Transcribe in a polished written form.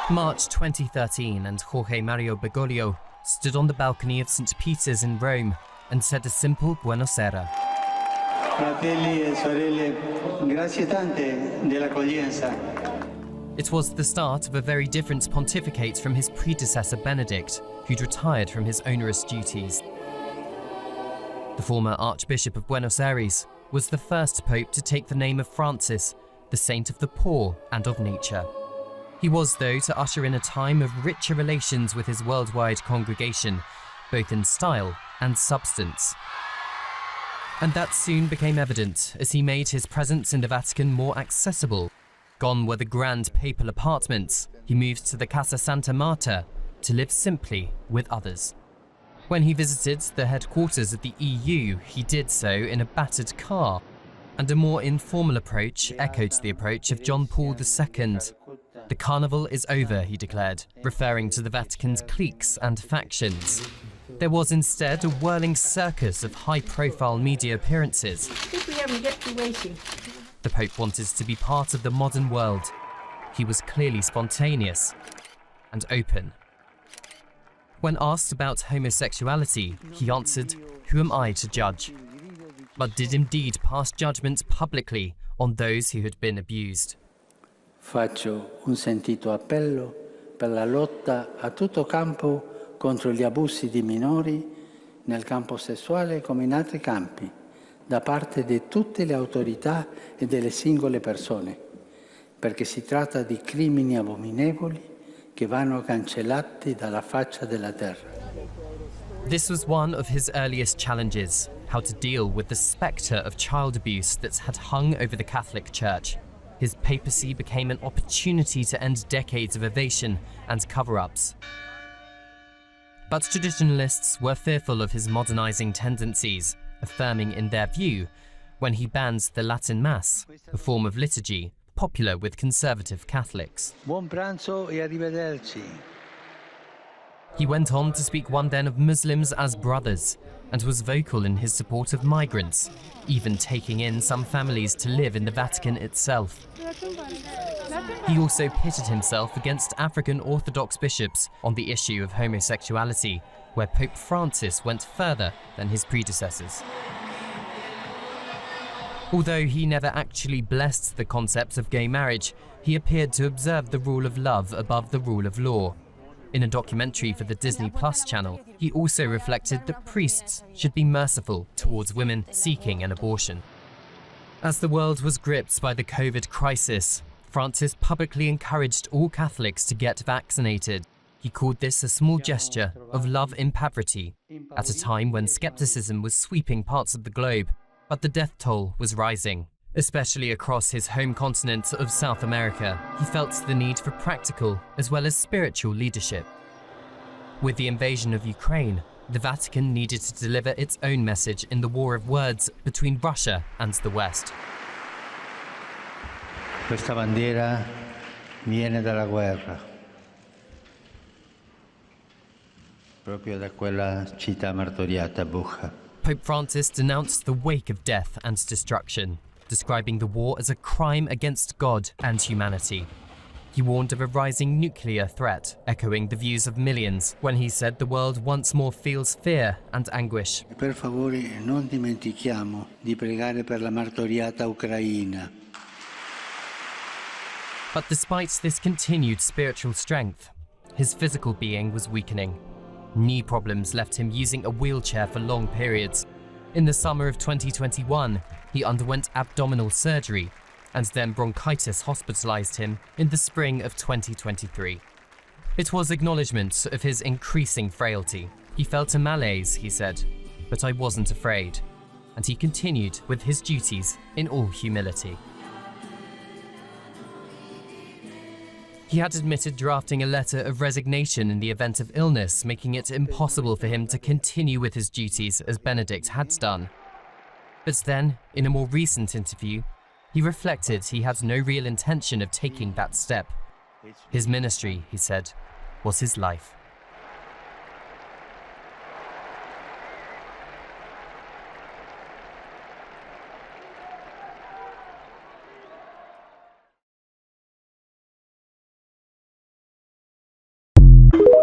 March 2013, and Jorge Mario Bergoglio stood on the balcony of St. Peter's in Rome and said a simple Buonasera. Fratelli e sorelle, grazie tante dell'accoglienza. It was the start of a very different pontificate from his predecessor Benedict, who'd retired from his onerous duties. The former Archbishop of Buenos Aires was the first pope to take the name of Francis, the saint of the poor and of nature. He was, though, to usher in a time of richer relations with his worldwide congregation, both in style and substance. And that soon became evident as he made his presence in the Vatican more accessible. Gone were the grand papal apartments. He moved to the Casa Santa Marta to live simply with others. When he visited the headquarters of the EU, he did so in a battered car, and a more informal approach echoed the approach of John Paul II. The carnival is over, he declared, referring to the Vatican's cliques and factions. There was instead a whirling circus of high-profile media appearances. The Pope wanted to be part of the modern world. He was clearly spontaneous and open. When asked about homosexuality, he answered, "Who am I to judge?" But did indeed pass judgment publicly on those who had been abused. Faccio un sentito appello per la lotta a tutto campo contro gli abusi di minori nel campo sessuale come in altri campi, da parte di tutte le autorità e delle singole persone, perché si tratta di crimini abominevoli che vanno cancellati dalla faccia della terra. This was one of his earliest challenges, how to deal with the spectre of child abuse that had hung over the Catholic Church. His papacy became an opportunity to end decades of evasion and cover-ups. But traditionalists were fearful of his modernizing tendencies, affirming in their view when he banned the Latin Mass, a form of liturgy popular with conservative Catholics. Buon pranzo e arrivederci. He went on to speak one then of Muslims as brothers, and was vocal in his support of migrants, even taking in some families to live in the Vatican itself. He also pitted himself against African Orthodox bishops on the issue of homosexuality, where Pope Francis went further than his predecessors. Although he never actually blessed the concept of gay marriage, he appeared to observe the rule of love above the rule of law. In a documentary for the Disney Plus channel, he also reflected that priests should be merciful towards women seeking an abortion. As the world was gripped by the COVID crisis, Francis publicly encouraged all Catholics to get vaccinated. He called this a small gesture of love in poverty, at a time when skepticism was sweeping parts of the globe, but the death toll was rising. Especially across his home continent of South America, he felt the need for practical as well as spiritual leadership. With the invasion of Ukraine, the Vatican needed to deliver its own message in the war of words between Russia and the West. Questa bandiera viene dalla guerra, proprio da quella città martoriata, Bucha. Pope Francis denounced the wake of death and destruction, describing the war as a crime against God and humanity. He warned of a rising nuclear threat, echoing the views of millions when he said the world once more feels fear and anguish. Per favore, non dimentichiamo di pregare per la martoriata Ucraina. But despite this continued spiritual strength, his physical being was weakening. Knee problems left him using a wheelchair for long periods. In the summer of 2021, he underwent abdominal surgery, and then bronchitis hospitalized him in the spring of 2023. It was acknowledgement of his increasing frailty. He felt a malaise, he said, but I wasn't afraid. And he continued with his duties in all humility. He had admitted drafting a letter of resignation in the event of illness, making it impossible for him to continue with his duties as Benedict had done. But then, in a more recent interview, he reflected he had no real intention of taking that step. His ministry, he said, was his life. you.